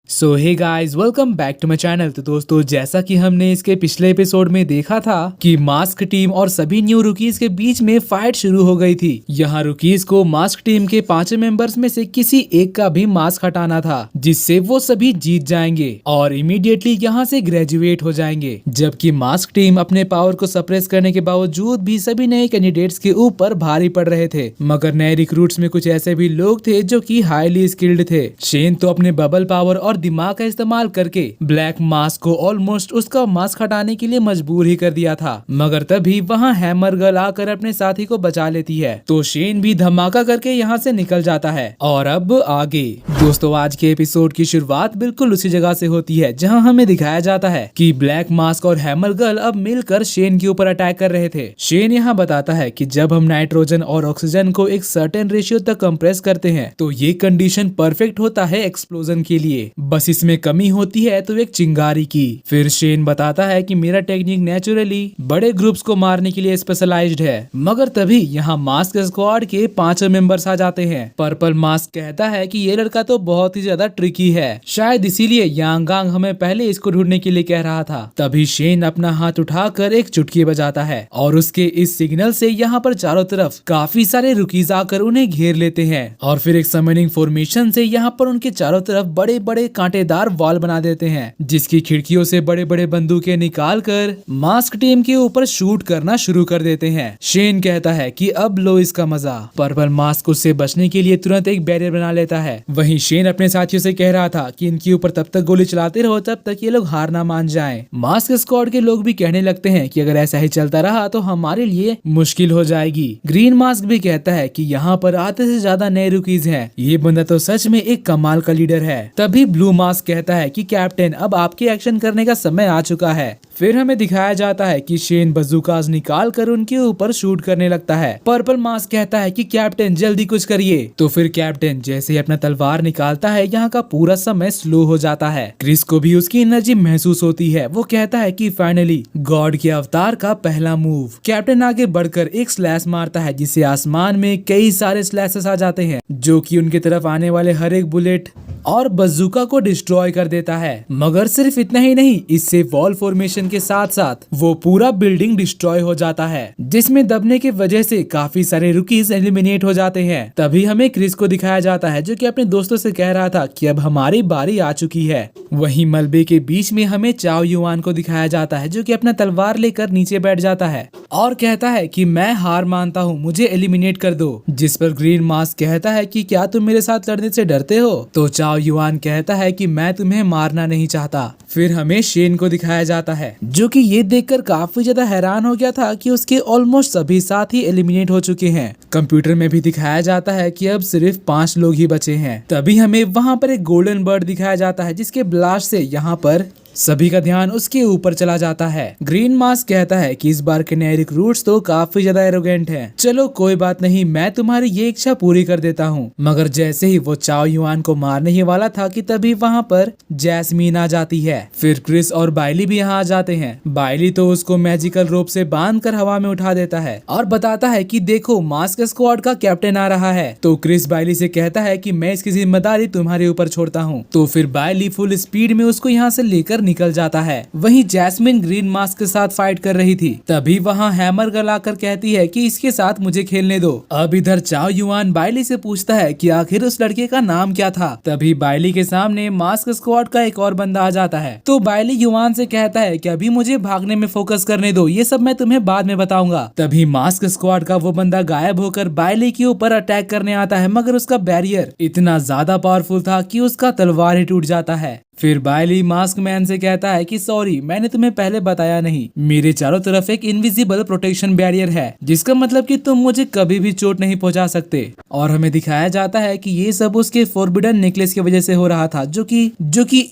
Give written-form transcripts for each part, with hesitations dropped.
So hey guys, welcome back to my channel. तो दोस्तों, जैसा कि हमने इसके पिछले एपिसोड में देखा था कि मास्क टीम और सभी न्यू रुकीज के बीच में फाइट शुरू हो गई थी। यहाँ रुकीज को मास्क टीम के 5 मेंबर्स में से किसी एक का भी मास्क हटाना था, जिससे वो सभी जीत जाएंगे और इमीडिएटली यहाँ से ग्रेजुएट हो जाएंगे। जबकि मास्क टीम अपने पावर को सप्रेस करने के बावजूद भी सभी नए कैंडिडेट्स के ऊपर भारी पड़ रहे थे। मगर नए रिक्रूट्स में कुछ ऐसे भी लोग थे जो कि हाईली स्किल्ड थे। शेन तो अपने बबल पावर और दिमाग का इस्तेमाल करके ब्लैक मास्क को ऑलमोस्ट उसका मास्क हटाने के लिए मजबूर ही कर दिया था। मगर तभी वहाँ हैमर गर्ल आकर अपने साथी को बचा लेती है, तो शेन भी धमाका करके यहाँ से निकल जाता है। और अब आगे दोस्तों, आज के एपिसोड की शुरुआत बिल्कुल उसी जगह से होती है जहाँ हमें दिखाया जाता है कि ब्लैक मास्क और हैमर गर्ल अब मिलकर शेन के ऊपर अटैक कर रहे थे। शेन यहाँ बताता है कि जब हम नाइट्रोजन और ऑक्सीजन को एक सर्टेन रेशियो तक कंप्रेस करते हैं तो ये कंडीशन परफेक्ट होता है एक्सप्लोजन के लिए। बस इसमें कमी होती है तो एक चिंगारी की। फिर शेन बताता है कि मेरा टेक्निक नेचुरली बड़े ग्रुप्स को मारने के लिए स्पेशलाइज्ड है। मगर तभी यहाँ मास्क स्क्वाड के 5 मेंबर्स आ जाते हैं। पर्पल मास्क कहता है कि ये लड़का तो बहुत ही ज्यादा ट्रिकी है, शायद इसीलिए यांगांग हमें पहले इसको ढूंढने के लिए कह रहा था। तभी शेन अपना हाथ उठाकर एक चुटकी बजाता है और उसके इस सिग्नल से यहाँ पर चारों तरफ काफी सारे रुकीज आकर उन्हें घेर लेते हैं और फिर एक समनिंग फॉर्मेशन से यहाँ पर उनके चारों तरफ बड़े बड़े कांटेदार वॉल बना देते हैं, जिसकी खिड़कियों से बड़े बड़े बंदूकें निकालकर मास्क टीम के ऊपर शूट करना शुरू कर देते हैं। शेन कहता है कि अब लो इसका मजा। पर्पल मास्क उससे बचने के लिए तुरंत एक बैरियर बना लेता है। वहीं शेन अपने साथियों से कह रहा था कि इनके ऊपर तब तक गोली चलाते रहो जब तक ये लोग हार ना मान जाएं। मास्क स्क्वाड के लोग भी कहने लगते हैं कि अगर ऐसा ही चलता रहा तो हमारे लिए मुश्किल हो जाएगी। ग्रीन मास्क भी कहता है कि यहाँ पर आधे से ज्यादा नए रुकीज हैं, ये बंदा तो सच में एक कमाल का लीडर है। तभी ब्लू मास्क कहता है कि कैप्टन, अब आपके एक्शन करने का समय आ चुका है। फिर हमें दिखाया जाता है कि शेन बजूकास निकाल कर उनके ऊपर शूट करने लगता है। पर्पल मास्क कहता है कि कैप्टन जल्दी कुछ करिए। तो फिर कैप्टन जैसे ही अपना तलवार निकालता है, यहाँ का पूरा समय स्लो हो जाता है। क्रिस को भी उसकी एनर्जी महसूस होती है। वो कहता है कि फाइनली गॉड के अवतार का पहला मूव। कैप्टन आगे बढ़कर एक स्लैश मारता है, जिससे आसमान में कई सारे स्लैशेस आ जाते हैं, जो कि उनकी तरफ आने वाले हर एक बुलेट और बजूका को डिस्ट्रॉय कर देता है। मगर सिर्फ इतना ही नहीं, इससे वॉल फॉर्मेशन के साथ साथ वो पूरा बिल्डिंग डिस्ट्रॉय हो जाता है, जिसमें दबने की वजह से काफी सारे रुकीज एलिमिनेट हो जाते हैं। तभी हमें क्रिस को दिखाया जाता है, जो कि अपने दोस्तों से कह रहा था कि अब हमारी बारी आ चुकी है। वहीं मलबे के बीच में हमें चाओ युआन को दिखाया जाता है, जो कि अपना तलवार लेकर नीचे बैठ जाता है और कहता है कि मैं हार मानता हूँ, मुझे एलिमिनेट कर दो। जिस पर ग्रीन मास्क कहता है कि क्या तुम मेरे साथ लड़ने से डरते हो? तो चाओ युआन कहता है कि मैं तुम्हें मारना नहीं चाहता। फिर हमें शेन को दिखाया जाता है, जो कि ये देखकर काफी ज्यादा हैरान हो गया था कि उसके ऑलमोस्ट सभी साथी एलिमिनेट हो चुके हैं। कंप्यूटर में भी दिखाया जाता है कि अब सिर्फ 5 लोग ही बचे हैं। तभी हमें वहाँ पर एक गोल्डन बर्ड दिखाया जाता है, जिसके ब्लास्ट से यहाँ पर सभी का ध्यान उसके ऊपर चला जाता है। ग्रीन मास्क कहता है कि इस बार के नए रिक्रूट्स तो काफी ज्यादा एरोगेंट हैं। चलो कोई बात नहीं, मैं तुम्हारी ये इच्छा पूरी कर देता हूँ। मगर जैसे ही वो चाओ युआन को मारने ही वाला था कि तभी वहाँ पर जैस्मीन आ जाती है। फिर क्रिस और बाइली भी यहाँ आ जाते हैं। बाइली तो उसको मैजिकल रोप से बांधकर हवा में उठा देता है और बताता है कि देखो, मास्क स्क्वाड का कैप्टन आ रहा है। तो क्रिस बाइली से कहता है कि मैं इसकी जिम्मेदारी तुम्हारे ऊपर छोड़ता हूँ। तो फिर बाइली फुल स्पीड में उसको यहाँ से लेकर निकल जाता है। वहीं जैस्मिन ग्रीन मास्क के साथ फाइट कर रही थी। तभी वहाँ हैमर गर्ल आकर कहती है कि इसके साथ मुझे खेलने दो। अब इधर चाओ युआन बाइली से पूछता है कि आखिर उस लड़के का नाम क्या था। तभी बाइली के सामने मास्क स्क्वाड का एक और बंदा आ जाता है। तो बाइली युआन से कहता है कि अभी मुझे भागने में फोकस करने दो, ये सब मैं तुम्हें बाद में बताऊंगा। तभी मास्क स्क्वाड का वो बंदा गायब होकर बाइली के ऊपर अटैक करने आता है, मगर उसका बैरियर इतना ज्यादा पावरफुल था कि उसका तलवार ही टूट जाता है। फिर बाइली मास्क मैन से कहता है कि सॉरी, मैंने तुम्हें पहले बताया नहीं, मेरे चारों तरफ एक इनविजिबल प्रोटेक्शन बैरियर है, जिसका मतलब कि तुम मुझे कभी भी चोट नहीं पहुंचा सकते। और हमें दिखाया जाता है कि ये सब उसके फॉरबिडन नेकलेस की वजह से हो रहा था, जो कि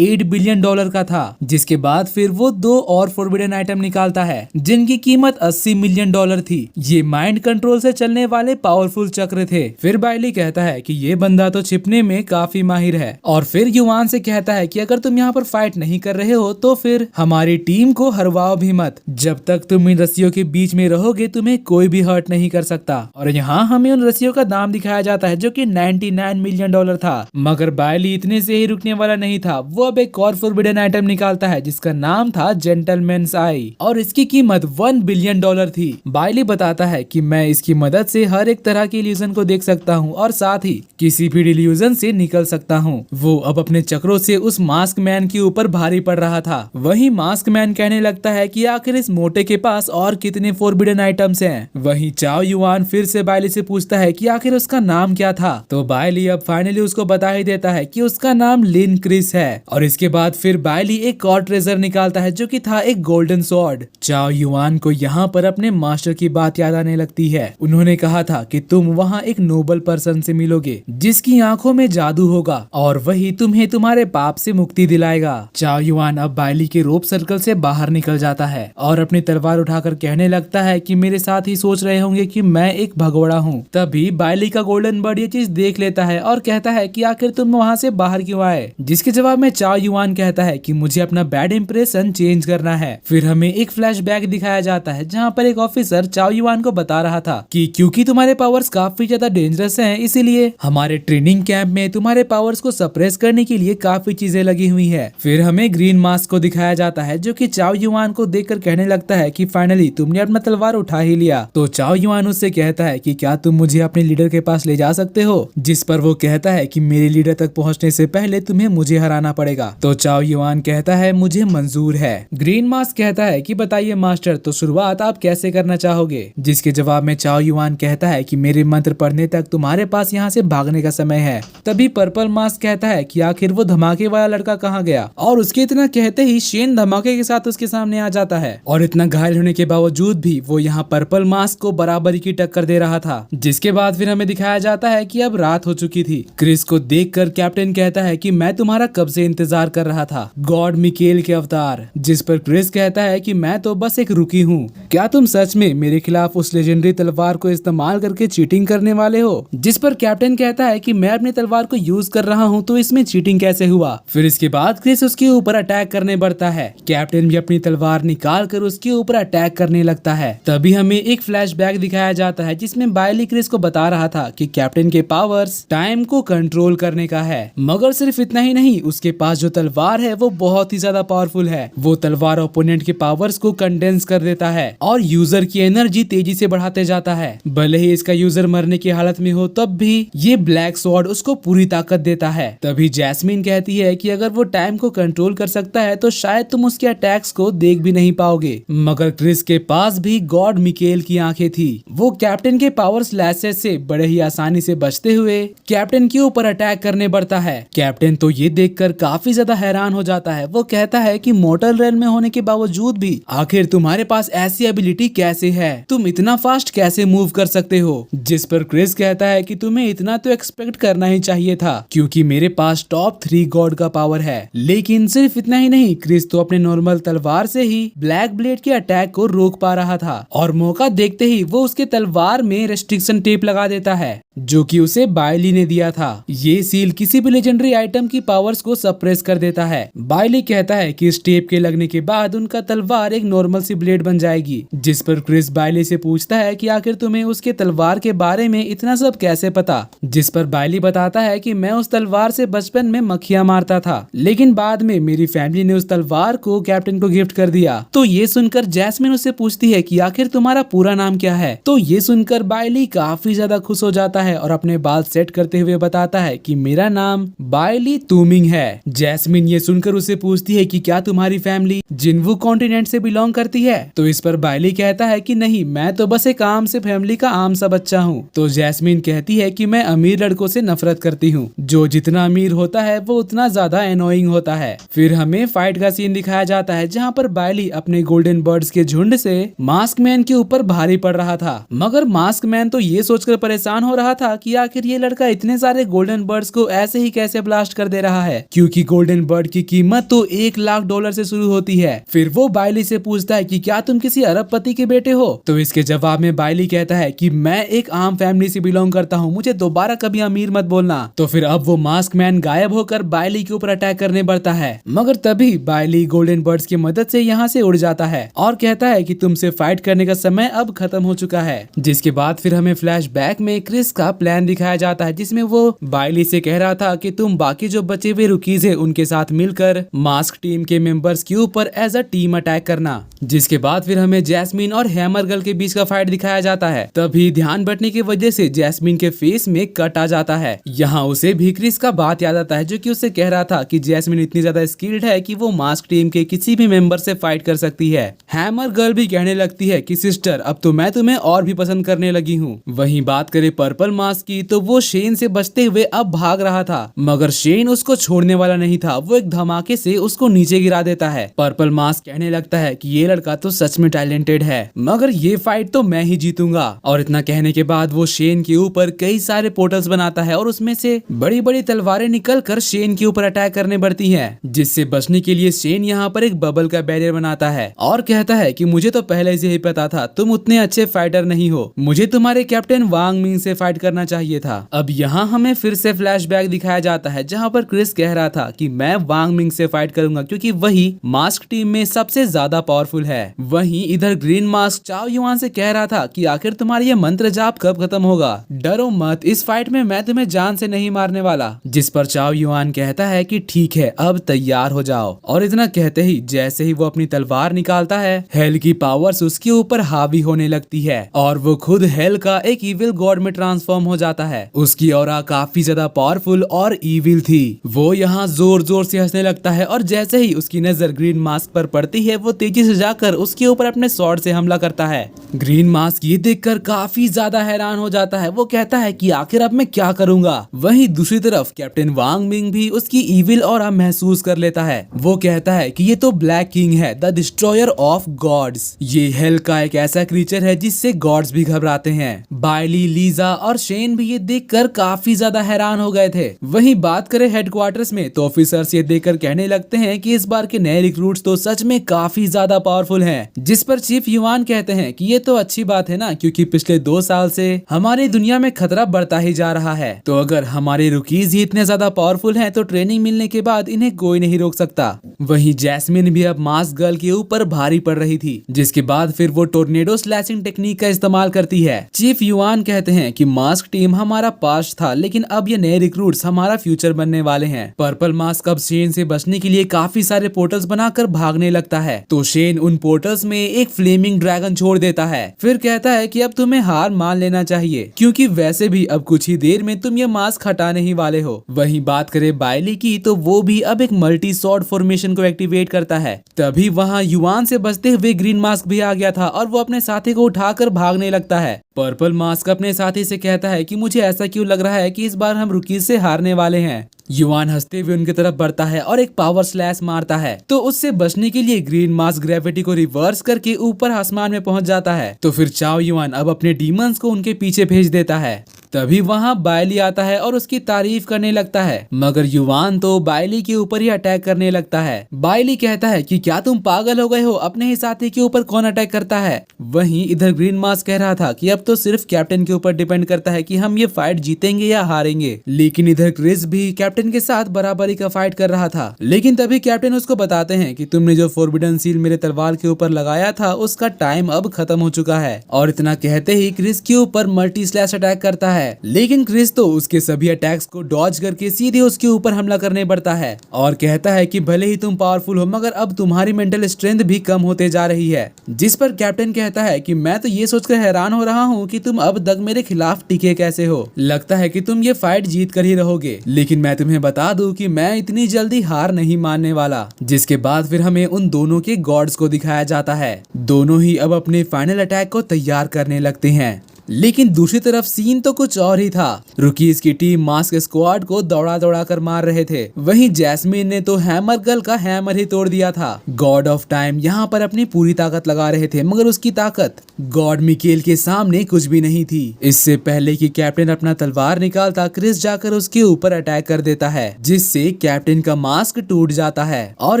$8 बिलियन का था। जिसके बाद फिर वो 2 और फॉरबिडन आइटम निकालता है, जिनकी कीमत $80 मिलियन थी। ये माइंड कंट्रोल से चलने वाले पावरफुल चक्र थे। फिर बाइली कहता है कि ये बंदा तो छिपने में काफी माहिर है। और फिर युआन से कहता है कि अगर तुम यहाँ पर फाइट नहीं कर रहे हो तो फिर हमारी टीम को हरवाओ भी मत। जब तक तुम इन रस्सियों के बीच में रहोगे तुम्हें कोई भी हर्ट नहीं कर सकता। और यहाँ हमें उन रस्सियों का दाम दिखाया जाता है जो कि 99 मिलियन डॉलर था। मगर बायली इतने से ही रुकने वाला नहीं था। वो अब एक और फॉरबिडन आइटम निकालता है जिसका नाम था जेंटलमैन्स आई और इसकी कीमत 1 बिलियन डॉलर थी। बायली बताता है कि मैं इसकी मदद से हर एक तरह के इल्यूजन को देख सकता हूँ और साथ ही किसी भी इल्यूजन से निकल सकता हूँ। वो अब अपने चक्रों से उस मास्क मैन के ऊपर भारी पड़ रहा था। वहीं मास्क मैन कहने लगता है कि आखिर इस मोटे के पास और कितने फॉरबिडन आइटम्स हैं। वहीं चाओ युआन फिर से बायली से पूछता है कि आखिर उसका नाम क्या था। तो बायली अब फाइनली उसको बता ही देता है कि उसका नाम लिन क्रिस है। और इसके बाद फिर बायली एक और ट्रेजर निकालता है जो कि था एक गोल्डन स्वॉर्ड। चाओ युआन को यहाँ पर अपने मास्टर की बात याद आने लगती है। उन्होंने कहा था कि तुम वहाँ एक नोबल पर्सन से मिलोगे जिसकी आंखों में जादू होगा और वही तुम्हें तुम्हारे पाप से मुक्ति दिलाएगा। चाओ युआन अब बायली के रोप सर्कल से बाहर निकल जाता है और अपनी तलवार उठाकर कहने लगता है कि मेरे साथ ही सोच रहे होंगे कि मैं एक भगोड़ा हूँ। तभी बायली का गोल्डन बर्ड ये चीज देख लेता है और कहता है कि आखिर तुम वहाँ से बाहर क्यों आए। जिसके जवाब में चाओ युआन कहता है कि मुझे अपना बैड इंप्रेशन चेंज करना है। फिर हमें एक फ्लैशबैक दिखाया जाता है जहाँ पर एक ऑफिसर चाओ युआन को बता रहा था कि क्योंकि तुम्हारे पावर्स काफी ज्यादा डेंजरस हैं इसीलिए हमारे ट्रेनिंग कैंप में तुम्हारे पावर्स को सप्रेस करने के लिए काफी चीजें लगी हुई है। फिर हमें ग्रीन मास्क को दिखाया जाता है जो कि चाओ युआन को देखकर कहने लगता है कि फाइनली तुमने अपना तलवार उठा ही लिया। तो चाओ युआन उससे कहता है कि क्या तुम मुझे अपने लीडर के पास ले जा सकते हो। जिस पर वो कहता है कि मेरे लीडर तक पहुंचने से पहले तुम्हें मुझे हराना पड़ेगा। तो चाओ युआन कहता है मुझे मंजूर है। ग्रीन मास्क कहता है कि बताइए मास्टर तो शुरुआत आप कैसे करना चाहोगे। जिसके जवाब में चाओ युआन कहता है कि मेरे मंत्र पढ़ने तक तुम्हारे पास यहाँ से भागने का समय है। तभी पर्पल मास्क कहता है कि आखिर वो धमाके वाला लड़का कहाँ गया। और उसके इतना कहते ही शेन धमाके के साथ उसके सामने आ जाता है और इतना घायल होने के बावजूद भी वो यहाँ पर्पल मास्क को बराबरी की टक्कर दे रहा था। जिसके बाद फिर हमें दिखाया जाता है कि अब रात हो चुकी थी। क्रिस को देखकर कैप्टन कहता है कि मैं तुम्हारा कब से इंतजार कर रहा था, गॉड मिकेल के अवतार। जिस पर क्रिस कहता है कि मैं तो बस एक रुकी हूँ। क्या तुम सच में मेरे खिलाफ उस लेजेंडरी तलवार को इस्तेमाल करके चीटिंग करने वाले हो। जिस पर कैप्टन कहता है कि मैं अपनी तलवार को यूज कर रहा हूँ तो इसमें चीटिंग कैसे हुआ। फिर इसके बाद क्रिस उसके ऊपर अटैक करने बढ़ता है। कैप्टन भी अपनी तलवार निकाल कर उसके ऊपर अटैक करने लगता है। तभी हमें एक फ्लैशबैक दिखाया जाता है जिसमें बायली क्रिस को बता रहा था कि कैप्टन के पावर्स टाइम को कंट्रोल करने का है। मगर सिर्फ इतना ही नहीं, उसके पास जो तलवार है वो बहुत ही ज्यादा पावरफुल है। वो तलवार ओपोनेंट के पावर्स को कंडेंस कर देता है और यूजर की एनर्जी तेजी से बढ़ाते जाता है। भले ही इसका यूजर मरने की हालत में हो तब भी ये ब्लैक स्वॉर्ड उसको पूरी ताकत देता है। तभी जैस्मिन कहती है कि अगर वो टाइम को कंट्रोल कर सकता है तो शायद तुम उसके अटैक्स को देख भी नहीं पाओगे। मगर क्रिस के पास भी गॉड मिकेल की आंखें थी। वो कैप्टन के पावर स्लैशेस से बड़े ही आसानी से बचते हुए कैप्टन के ऊपर अटैक करने बढ़ता है। कैप्टन तो ये देखकर काफी ज्यादा हैरान हो जाता है। वो कहता है कि मोर्टल रेल में होने के बावजूद भी आखिर तुम्हारे पास ऐसी एबिलिटी कैसे है, तुम इतना फास्ट कैसे मूव कर सकते हो। जिस पर क्रिस कहता है कि तुम्हें इतना तो एक्सपेक्ट करना ही चाहिए था क्योंकि मेरे पास टॉप 3 गॉड का पावर है। लेकिन सिर्फ इतना ही नहीं, क्रिस तो अपने नॉर्मल तलवार से ही ब्लैक ब्लेड के अटैक को रोक पा रहा था और मौका देखते ही वो उसके तलवार में रेस्ट्रिक्शन टेप लगा देता है जो कि उसे बायली ने दिया था। ये सील किसी भी लेजेंडरी आइटम की पावर्स को सप्रेस कर देता है। बायली कहता है कि इस टेप के लगने के बाद उनका तलवार एक नॉर्मल सी ब्लेड बन जाएगी। जिस पर क्रिस बायली से पूछता है कि आखिर तुम्हें उसके तलवार के बारे में इतना सब कैसे पता। जिस पर बायली बताता है कि मैं उस तलवार से बचपन में मक्खियां मारता था लेकिन बाद में मेरी फैमिली ने उस तलवार को कैप्टन को गिफ्ट कर दिया। तो ये सुनकर जैस्मिन उससे पूछती है कि आखिर तुम्हारा पूरा नाम क्या है। तो ये सुनकर बायली काफी ज्यादा खुश हो जाता है और अपने बाल सेट करते हुए बताता है कि मेरा नाम बायली तुमिंग है। जैस्मिन ये सुनकर उसे पूछती है कि क्या तुम्हारी फैमिली जिन्वू कॉन्टिनेंट से बिलोंग करती है। तो इस पर बायली कहता है कि नहीं, मैं तो बस एक आम से फैमिली का आम सा बच्चा हूँ। तो जैस्मिन कहती है कि मैं अमीर लड़कों से नफरत करती हूँ, जो जितना अमीर होता है वो उतना ज्यादा एनोइंग होता है। फिर हमें फाइट का सीन दिखाया जाता है जहाँ पर बायली अपने गोल्डन बर्ड्स के झुंड से मास्क मैन के ऊपर भारी पड़ रहा था। मगर मास्क मैन तो ये सोचकर परेशान हो रहा था कि आखिर ये लड़का इतने सारे गोल्डन बर्ड्स को ऐसे ही कैसे ब्लास्ट कर दे रहा है, क्योंकि गोल्डन बर्ड की कीमत तो $1,00,000 से शुरू होती है। फिर वो बाइली से पूछता है कि क्या तुम किसी अरबपति के बेटे हो? तो इसके जवाब में बाइली कहता है कि मैं एक आम फैमिली से बिलोंग करता हूँ, मुझे दोबारा कभी अमीर मत बोलना। तो फिर अब वो मास्क मैन गायब होकर बाइली के ऊपर अटैक करने बढ़ता है, मगर तभी बाइली गोल्डन बर्ड्स की मदद से यहाँ से उड़ जाता है और कहता है कि तुमसे फाइट करने का समय अब खत्म हो चुका है। जिसके बाद फिर हमें फ्लैशबैक में क्रिस का प्लान दिखाया जाता है, जिसमें वो बाइली से कह रहा था कि तुम बाकी जो बचे हुए रुकीज है उनके साथ मिलकर मास्क टीम के मेंबर्स के ऊपर एज अ टीम अटैक करना। जिसके बाद फिर हमें जैस्मिन और हैमर गर्ल के बीच का फाइट दिखाया जाता है। तभी ध्यान बटने की वजह से जैस्मिन के फेस में कट आ जाता है। यहाँ उसे भी क्रिस का बात याद आता है, जो कि उससे कह रहा था कि जैस्मिन इतनी ज्यादा स्किल्ड है कि वो मास्क टीम के किसी भी मेंबर से फाइट कर सकती है। हैमर गर्ल भी कहने लगती है कि सिस्टर अब तो मैं तुम्हें और भी पसंद करने लगी हूँ। वहीं बात करें पर्पल मास्क की, तो वो शेन से बचते हुए अब भाग रहा था, मगर शेन उसको छोड़ने वाला नहीं था। वो एक धमाके से उसको नीचे गिरा देता है। पर्पल मास्क कहने लगता है कि ये लड़का तो सच में टैलेंटेड है, मगर ये फाइट तो मैं ही जीतूंगा। और इतना कहने के बाद वो शेन के ऊपर कई सारे पोर्टल्स बनाता है और उसमें से बड़ी बड़ी तलवारें निकल कर शेन के ऊपर अटैक करने बढ़ती हैं। जिससे बचने के लिए शेन यहाँ पर एक बबल का बैरियर बनाता है और कहता है कि मुझे तो पहले से ही पता था तुम उतने अच्छे फाइटर नहीं हो, मुझे तुम्हारे कैप्टन वांग मिंग से फाइट करना चाहिए था। अब यहाँ हमें फिर से फ्लैशबैक दिखाया जाता है, जहाँ पर क्रिस कह रहा था कि मैं वांग मिंग से फाइट करूंगा क्योंकि वही मास्क टीम में सबसे ज्यादा पावरफुल है। वहीं इधर ग्रीन मास्क चाओ युआन से कह रहा था कि आखिर तुम्हारा ये मंत्र जाप कब खत्म होगा, डरो मत, इस फाइट में मैं तुम्हें जान से नहीं मारने वाला। जिस पर चाओ युआन कहता है कि ठीक है अब तैयार हो जाओ। और इतना कहते ही जैसे ही वो अपनी तलवार निकालता है, हेल की पावर्स उसके ऊपर हावी होने लगती है और वो खुद हेल का एक इविल गॉड में ट्रांसफॉर्म हो जाता है। उसकी ऑरा काफी ज्यादा पावरफुल और इविल थी। वो यहाँ जोर जोर से हंसने लगता है और जैसे ही उसकी नजर ग्रीन मास्क पर पड़ती है, वो तेजी से जाकर उसके ऊपर अपने स्वॉर्ड से हमला करता है। ग्रीन मास्क ये देखकर काफी ज्यादा हैरान हो जाता है। वो कहता है कि आखिर अब मैं क्या करूंगा। वहीं दूसरी तरफ कैप्टन वांग मिंग भी उसकी इविल ऑरा महसूस कर लेता है। वो कहता है कि ये तो ब्लैक किंग है, द डिस्ट्रॉयर ऑफ गॉड्स। ये हेल का एक ऐसा क्रीचर है जिससे गॉड्स भी घबराते हैं। बाइली, लीजा और शेन भी ये देखकर काफी ज्यादा हैरान हो गए थे। वहीं बात करें हेडक्वार्टर्स में, तो ऑफिसर्स ये देखकर कहने लगते हैं कि इस बार के नए रिक्रूट्स तो सच में काफी ज्यादा पावरफुल हैं। जिस पर चीफ युआन कहते हैं कि ये तो अच्छी बात है ना, क्योंकि पिछले 2 साल से हमारी दुनिया में खतरा बढ़ता ही जा रहा है। तो अगर हमारे रुकीज ही इतने ज्यादा पावरफुल हैं, तो ट्रेनिंग मिलने के बाद इन्हें कोई नहीं रोक सकता। वहीं जैस्मिन भी अब मास्क गर्ल के ऊपर भारी पड़ रही थी, जिसके बाद फिर वो टोर्नेडो स्लैशिंग टेक्निक का इस्तेमाल करती है। चीफ युआन कहते हैं कि मास्क टीम हमारा पास्ट था, लेकिन अब ये नए रिक्रूट्स हमारा फ्यूचर बनने वाले हैं। पर्पल मास्क अब शेन से बचने के लिए काफी सारे पोर्टल्स बनाकर भागने लगता है, तो शेन उन पोर्टल्स में एक फ्लेमिंग ड्रैगन छोड़ देता है। फिर कहता है कि अब तुम्हें हार मान लेना चाहिए, क्योंकि वैसे भी अब कुछ ही देर में तुम ये मास्क हटाने ही वाले हो। वहीं बात करें बाइली की, तो वो भी अब एक मल्टी स्वॉर्ड फॉर्मेशन को एक्टिवेट करता है। तभी वहाँ युआन से बचते हुए ग्रीन मास्क भी आ गया था और वो अपने साथी को उठाकर भागने लगता है। पर्पल मास्क अपने साथी से कहता है कि मुझे ऐसा क्यों लग रहा है कि इस बार हम रुकीज से हारने वाले हैं। युआन हंसते हुए उनकी तरफ बढ़ता है और एक पावर स्लैश मारता है, तो उससे बचने के लिए ग्रीन मास्क ग्रेविटी को रिवर्स करके ऊपर आसमान में पहुंच जाता है। तो फिर चाओ युआन अब अपने डीमंस को उनके पीछे भेज देता है। तभी वहाँ बाइली आता है और उसकी तारीफ करने लगता है, मगर युआन तो बाइली के ऊपर ही अटैक करने लगता है। बाइली कहता है कि क्या तुम पागल हो गए हो, अपने ही साथी के ऊपर कौन अटैक करता है। वहीं इधर ग्रीन मास्क कह रहा था कि अब तो सिर्फ कैप्टन के ऊपर डिपेंड करता है कि हम ये फाइट जीतेंगे या हारेंगे। लेकिन इधर क्रिस भी कैप्टन के साथ बराबरी का फाइट कर रहा था। लेकिन तभी कैप्टन उसको बताते हैं कि तुमने जो फोरबिडन सील मेरे तलवार के ऊपर लगाया था, उसका टाइम अब खत्म हो चुका है। और इतना कहते ही क्रिस के ऊपर मल्टी स्लैश अटैक करता है। लेकिन क्रिस तो उसके सभी अटैक्स को डॉज करके सीधे उसके ऊपर हमला करने बढ़ता है और कहता है कि भले ही तुम पावरफुल हो, मगर अब तुम्हारी मेंटल स्ट्रेंथ भी कम होते जा रही है। जिस पर कैप्टन कहता है कि मैं तो ये सोचकर हैरान हो रहा हूँ कि तुम अब तक मेरे खिलाफ टिके कैसे हो। लगता है कि तुम ये फाइट जीत कर ही रहोगे, लेकिन मैं तुम्हें बता दूं कि मैं इतनी जल्दी हार नहीं मानने वाला। जिसके बाद फिर हमें उन दोनों के गॉड्स को दिखाया जाता है। दोनों ही अब अपने फाइनल अटैक को तैयार करने लगते हैं। लेकिन दूसरी तरफ सीन तो कुछ और ही था। रुकीज की टीम मास्क स्क्वाड को दौड़ा दौड़ा कर मार रहे थे, वहीं जैस्मिन ने तो हैमर गर्ल का हैमर ही तोड़ दिया था। गॉड ऑफ टाइम यहाँ पर अपनी पूरी ताकत लगा रहे थे, मगर उसकी ताकत गॉड मिकेल के सामने कुछ भी नहीं थी। इससे पहले कि कैप्टन अपना तलवार निकालता, क्रिस जाकर उसके ऊपर अटैक कर देता है, जिससे कैप्टन का मास्क टूट जाता है और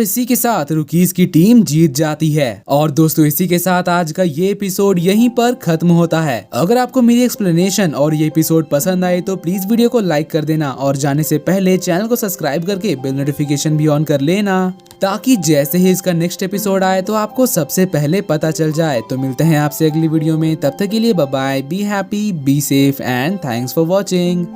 इसी के साथ रुकीज की टीम जीत जाती है। और दोस्तों इसी के साथ आज का ये एपिसोड यहीं पर खत्म होता है। अगर आपको मेरी एक्सप्लेनेशन और ये एपिसोड पसंद आए तो प्लीज वीडियो को लाइक कर देना और जाने से पहले चैनल को सब्सक्राइब करके बेल नोटिफिकेशन भी ऑन कर लेना, ताकि जैसे ही इसका नेक्स्ट एपिसोड आए तो आपको सबसे पहले पता चल जाए। तो मिलते हैं आपसे अगली वीडियो में, तब तक के लिए bye bye, be happy, be safe and thanks for watching.